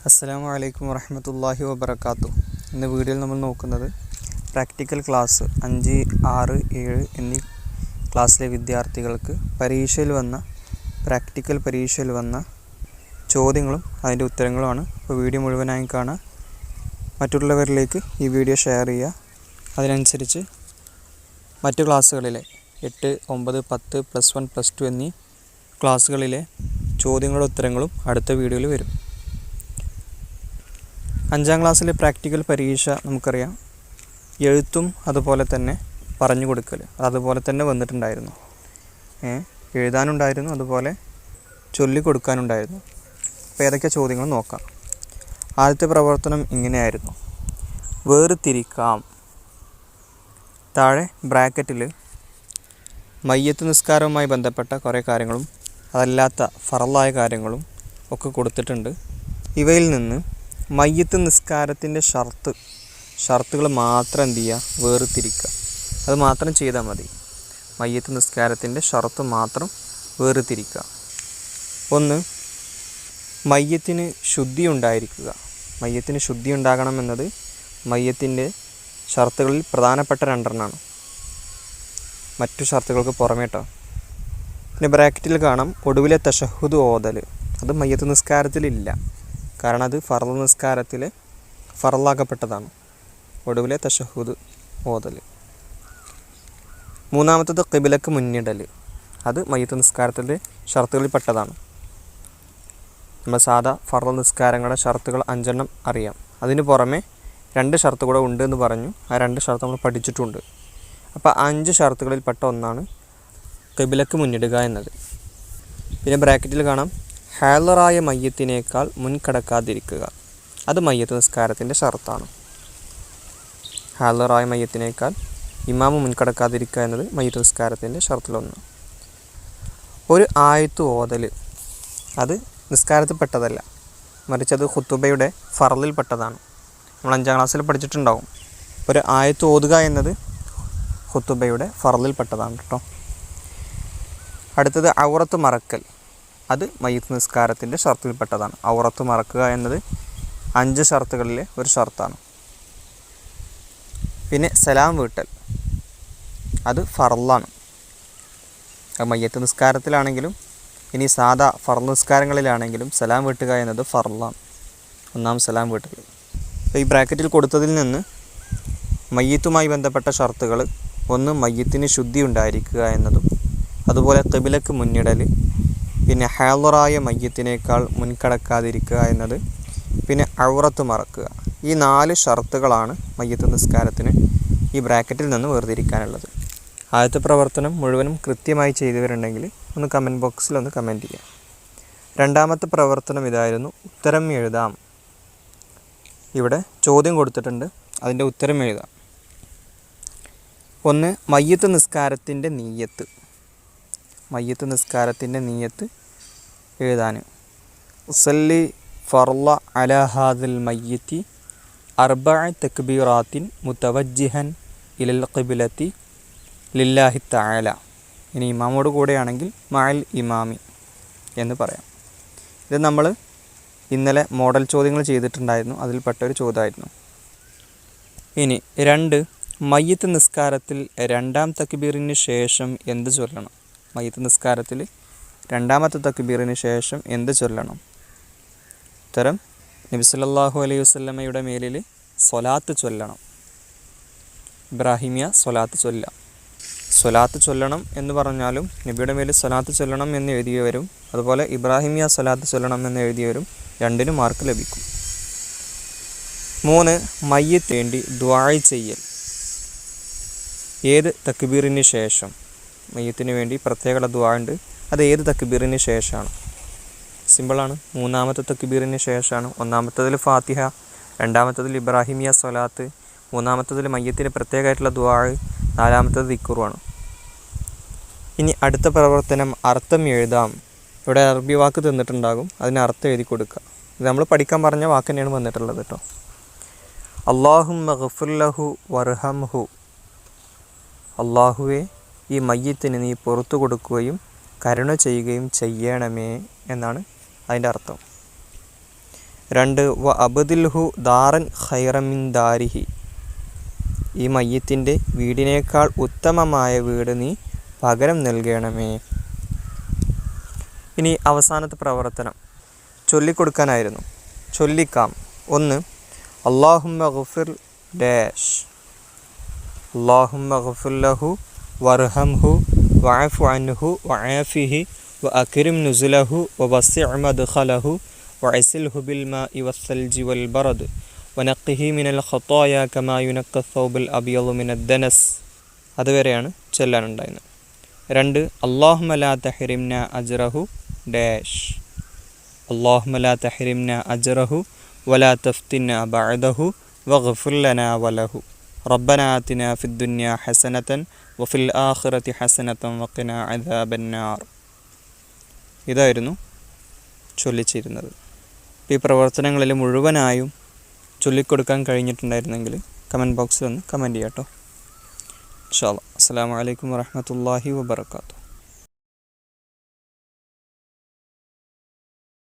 അസ്സലാമു അലൈക്കും വറഹ്മത്തുള്ളാഹി വബറകാതുഹു. ഇന്ന് വീഡിയോയിൽ നമ്മൾ നോക്കുന്നത് പ്രാക്ടിക്കൽ ക്ലാസ് 5, 6, 7 എന്നീ ക്ലാസ്സിലെ വിദ്യാർത്ഥികൾക്ക് പ്രാക്ടിക്കൽ പരീക്ഷയിൽ വന്ന ചോദ്യങ്ങളും അതിൻ്റെ ഉത്തരങ്ങളുമാണ്. അപ്പോൾ വീഡിയോ മുഴുവനായി കാണുക. മറ്റുള്ളവരിലേക്ക് ഈ വീഡിയോ ഷെയർ ചെയ്യുക. അതിനനുസരിച്ച് മറ്റു ക്ലാസ്സുകളിലെ 8, 9, 10, +1, +2 എന്നീ ക്ലാസ്സുകളിലെ ചോദ്യങ്ങളുടെ ഉത്തരങ്ങളും അടുത്ത വീഡിയോയിൽ വരും. 5ാം ക്ലാസ്സിലെ പ്രാക്ടിക്കൽ പരീക്ഷ നമുക്കറിയാം, എഴുത്തും അതുപോലെ തന്നെ പറഞ്ഞു കൊടുക്കൽ അതുപോലെ തന്നെ വന്നിട്ടുണ്ടായിരുന്നു. എഴുതാനുണ്ടായിരുന്നു, അതുപോലെ ചൊല്ലിക്കൊടുക്കാനുണ്ടായിരുന്നു. അപ്പോൾ ഏതൊക്കെ ചോദ്യങ്ങൾ നോക്കാം. ആദ്യത്തെ പ്രവർത്തനം ഇങ്ങനെയായിരുന്നു: വേർതിരിക്കാം. താഴെ ബ്രാക്കറ്റിൽ മയ്യത്ത് നിസ്കാരവുമായി ബന്ധപ്പെട്ട കുറേ കാര്യങ്ങളും അതല്ലാത്ത ഫറളായ കാര്യങ്ങളും ഒക്കെ കൊടുത്തിട്ടുണ്ട്. ഇവയിൽ നിന്ന് മയ്യത്ത് നിസ്കാരത്തിൻ്റെ ഷർത്തുകൾ മാത്രം എന്ത് ചെയ്യുക, വേർതിരിക്കുക. അത് മാത്രം ചെയ്താൽ മതി. മയ്യത്ത് നിസ്കാരത്തിൻ്റെ ഷർത്ത് മാത്രം വേർതിരിക്കുക. 1, മയ്യത്തിന് ശുദ്ധി ഉണ്ടായിരിക്കുക. മയ്യത്തിന് ശുദ്ധി ഉണ്ടാകണമെന്നത് മയ്യത്തിൻ്റെ ഷർത്തുകളിൽ പ്രധാനപ്പെട്ട 2 മറ്റു ഷർത്തുകൾക്ക് പുറമേട്ടോ. പിന്നെ ബ്രാക്കറ്റിൽ കാണാം ഒടുവിലെ തശഹുദ് ഓതൽ. അത് മയ്യത്ത് നിസ്കാരത്തിലില്ല, കാരണം അത് ഫർള് നിസ്കാരത്തിൽ ഫറളാക്കപ്പെട്ടതാണ്. ഒടുവിലെ തശഹുദ് ഓതൽ. 3ാമത്തത് ഖിബിലക്ക് മുന്നിടൽ. അത് മയ്യത്ത് നിസ്കാരത്തിൻ്റെ ഷർത്തുകളിൽ പെട്ടതാണ്. നമ്മൾ സാധാ ഫർള് നിസ്കാരങ്ങളുടെ ഷർത്തുകൾ 5 അറിയാം. അതിന് പുറമെ 2 ഷർത്ത് കൂടെ ഉണ്ട് എന്ന് പറഞ്ഞു. ആ 2 ഷർത്ത് നമ്മൾ പഠിച്ചിട്ടുണ്ട്. അപ്പോൾ 5 ഷർത്തുകളിൽ പെട്ട ഒന്നാണ് ഖിബിലക്ക് മുന്നിടുക എന്നത്. പിന്നെ ബ്രാക്കറ്റിൽ കാണാം ഹാലറായ മയ്യത്തിനേക്കാൾ മുൻകടക്കാതിരിക്കുക. അത് മയ്യത്ത് നിസ്കാരത്തിൻ്റെ ഷർത്താണ്. ഹാലറായ മയ്യത്തിനേക്കാൾ ഇമാമ് മുൻകടക്കാതിരിക്കുക എന്നത് മയ്യത്ത് നിസ്കാരത്തിൻ്റെ ഷർത്തിലൊന്ന്. ഒരു ആയത്ത് ഓതൽ. അത് നിസ്കാരത്തിൽ പെട്ടതല്ല, മറിച്ച് അത് ഖുതുബയുടെ ഫർളിൽ പെട്ടതാണ്. നമ്മൾ 5ാം ക്ലാസ്സിൽ പഠിച്ചിട്ടുണ്ടാവും. ഒരു ആയത്ത് ഓതുക എന്നത് ഖുതുബയുടെ ഫർളിൽ പെട്ടതാണ് കേട്ടോ. അടുത്തത് ഔറത്ത് മറക്കൽ. അത് മയ്യത്ത് നിസ്കാരത്തിൻ്റെ ഷർത്തിൽപ്പെട്ടതാണ്. ഔറത്ത് മറക്കുക എന്നത് 5 ഷർത്തുകളിലെ ഒരു ഷർത്താണ്. പിന്നെ സലാം വീട്ടൽ. അത് ഫർളാണ്. അത് മയ്യത്ത് നിസ്കാരത്തിലാണെങ്കിലും ഇനി സാധാ ഫർള് നിസ്കാരങ്ങളിലാണെങ്കിലും സലാം വീട്ടുക എന്നത് ഫർളാണ്. 1ാം സലാം വീട്ടൽ. അപ്പോൾ ഈ ബ്രാക്കറ്റിൽ കൊടുത്തതിൽ നിന്ന് മയ്യത്തുമായി ബന്ധപ്പെട്ട ഷർത്തുകൾ: 1, മയ്യത്തിന് ശുദ്ധി ഉണ്ടായിരിക്കുക എന്നതും, അതുപോലെ ഖിബിലക്ക് മുന്നിടൽ, പിന്നെ ഹാലറായ മയ്യത്തിനേക്കാൾ മുൻകടക്കാതിരിക്കുക എന്നത്, പിന്നെ ഔറത്ത് മറക്കുക. ഈ 4 ഷർത്തുകളാണ് മയ്യത്ത് നിസ്കാരത്തിന് ഈ ബ്രാക്കറ്റിൽ നിന്ന് വേർതിരിക്കാനുള്ളത്. ആദ്യത്തെ പ്രവർത്തനം മുഴുവനും കൃത്യമായി ചെയ്തവരുണ്ടെങ്കിൽ ഒന്ന് കമൻറ്റ് ബോക്സിൽ ഒന്ന് കമൻറ്റ് ചെയ്യുക. 2ാമത്തെ പ്രവർത്തനം ഇതായിരുന്നു: ഉത്തരം എഴുതാം. ഇവിടെ ചോദ്യം കൊടുത്തിട്ടുണ്ട്, അതിൻ്റെ ഉത്തരം എഴുതാം. 1, മയ്യത്ത് നിസ്കാരത്തിൻ്റെ നിയ്യത്ത്. മയ്യത്ത് നിസ്കാരത്തിൻ്റെ നിയ്യത്ത് എഴുതാൻ: ഉസല്ലി ഫർള അലാ ഹാദിൽ മയ്യത്തി 4 തക്ബീറാത്തിൻ മുതവജ്ജിഹൻ ഇലൽ ഖിബ്ലത്തി ലില്ലാഹി തആല. ഇനി ഇമാമോട് കൂടെയാണെങ്കിൽ മഅൽ ഇമാമി എന്ന് പറയാം. ഇത് നമ്മൾ ഇന്നലെ മോഡൽ ചോദ്യങ്ങൾ ചെയ്തിട്ടുണ്ടായിരുന്നു, അതിൽപ്പെട്ടൊരു ചോദ്യമായിരുന്നു. ഇനി 2, മയ്യത്ത് നിസ്കാരത്തിൽ 2ാം തക്ബീറിന് ശേഷം എന്ത് ചൊല്ലണം? മയ്യത്ത് നിസ്കാരത്തിൽ 2ാമത്തെ തക്ബീറിന് ശേഷം എന്ത് ചൊല്ലണം? ഉത്തരം: നബി സല്ലല്ലാഹു അലൈഹി വസല്ലമയുടെ മേലിൽ സ്വലാത്ത് ചൊല്ലണം. ഇബ്രാഹിമിയ സ്വലാത്ത് ചൊല്ലാം. സ്വലാത്ത് ചൊല്ലണം എന്ന് പറഞ്ഞാലും നബിയുടെ മേലിൽ സ്വലാത്ത് ചൊല്ലണം എന്ന് എഴുതിയവരും അതുപോലെ ഇബ്രാഹിമിയ സ്വലാത്ത് ചൊല്ലണം എന്ന് എഴുതിയവരും 2 മാർക്ക് ലഭിക്കും. 3, മയ്യത്ത് വേണ്ടി ദുആ ചെയ്യൽ. ഏത് തക്ബീറിന് ശേഷം? മയ്യത്തിന് വേണ്ടി പ്രത്യേക ദുആ ഉണ്ട്. അത് ഏത് തക്ബീറിന് ശേഷമാണ്? സിമ്പിളാണ്, 3ാമത്തെ തക്ബീറിന് ശേഷമാണ്. 1ാമത്തതിൽ ഫാത്തിഹ, 2ാമത്തതിൽ ഇബ്രാഹിമിയ സ്വലാത്ത്, 3ാമത്തതിൽ മയ്യത്തിന് പ്രത്യേകമായിട്ടുള്ള ദുആ, 4ാമത്തത് ദിക്റുമാണ്. ഇനി അടുത്ത പ്രവർത്തനം അർത്ഥം എഴുതാം. ഇവിടെ അറബി വാക്ക് തന്നിട്ടുണ്ടാകും, അതിന് അർത്ഥം എഴുതി കൊടുക്കുക. ഇത് നമ്മൾ പഠിക്കാൻ പറഞ്ഞ വാക്ക് തന്നെയാണ് വന്നിട്ടുള്ളത് കേട്ടോ. അല്ലാഹുമ്മ ഗഫിർ ലഹു വർഹംഹു. അല്ലാഹുവേ, ഈ മയ്യത്തിന് നീ പുറത്തു കൊടുക്കുകയും കരുണ ചെയ്യുകയും ചെയ്യണമേ എന്നാണ് അതിൻ്റെ അർത്ഥം. 2 വ അബ്ദിൽഹു ദാറൻ ഖൈറൻ മിൻ ദാരിഹി, ഈ മയ്യത്തിൻ്റെ വീടിനേക്കാൾ ഉത്തമമായ വീട് നീ പകരം നൽകണമേ. ഇനി അവസാനത്തെ പ്രവർത്തനം ചൊല്ലിക്കൊടുക്കാനായിരുന്നു. ചൊല്ലിക്കാം. 1 അല്ലാഹുമ്മ ഗഫിർ ഡാഷ്, അല്ലാഹുമ്മ ഗഫിർ ലഹു വർഹംഹു വഅഫു അൻഹു വആഫിഹി വഅക്രിം നുസുലഹു വവസ്സിഅ മദ്ഖലഹു വഅസിൽഹു ബിൽമാഇ വസ്സൽജി വൽബറദ് വനഖിഹി മിനൽ ഖതായ കമാ യുനഖ ثൗബുൽ അബിയദു മിനദ് ദനസ്. അതുവരെയാണ് ചൊല്ലാനുണ്ടായിരുന്നത്. 2 അല്ലാഹുമ്മ ലാ തഹ്രിംന അജ്റഹു ഡാഷ്, അല്ലാഹുമ്മ ലാ തഹ്രിംന അജ്റഹു വലാ തഫ്തിന്ന ബഅദഹു വഗ്ഫിർ ലനാ വലഹു റബ്ബനാ ആതിനാ ഫിദ് ദുനിയ ഹസനതൻ വഫിൽ ആഖിറതി ഹസനതൻ വഖിനാ അദാബന്നാർ. ഇതായിരുന്നു ചൊല്ലിച്ചിരുന്നത്. ഈ പ്രവർത്തനങ്ങളിൽ മുഴുവനായും ചൊല്ലിക്കൊടുക്കാൻ കഴിഞ്ഞിട്ടുണ്ടായിരുന്നെങ്കിൽ കമൻറ്റ് ബോക്സിൽ ഒന്ന് കമൻറ്റ് ചെയ്യാം കേട്ടോ. ഇൻഷാ അല്ലാഹ്. അസ്സലാമു അലൈക്കും വറഹ്മത്തുള്ളാഹി വബറകാതുഹു.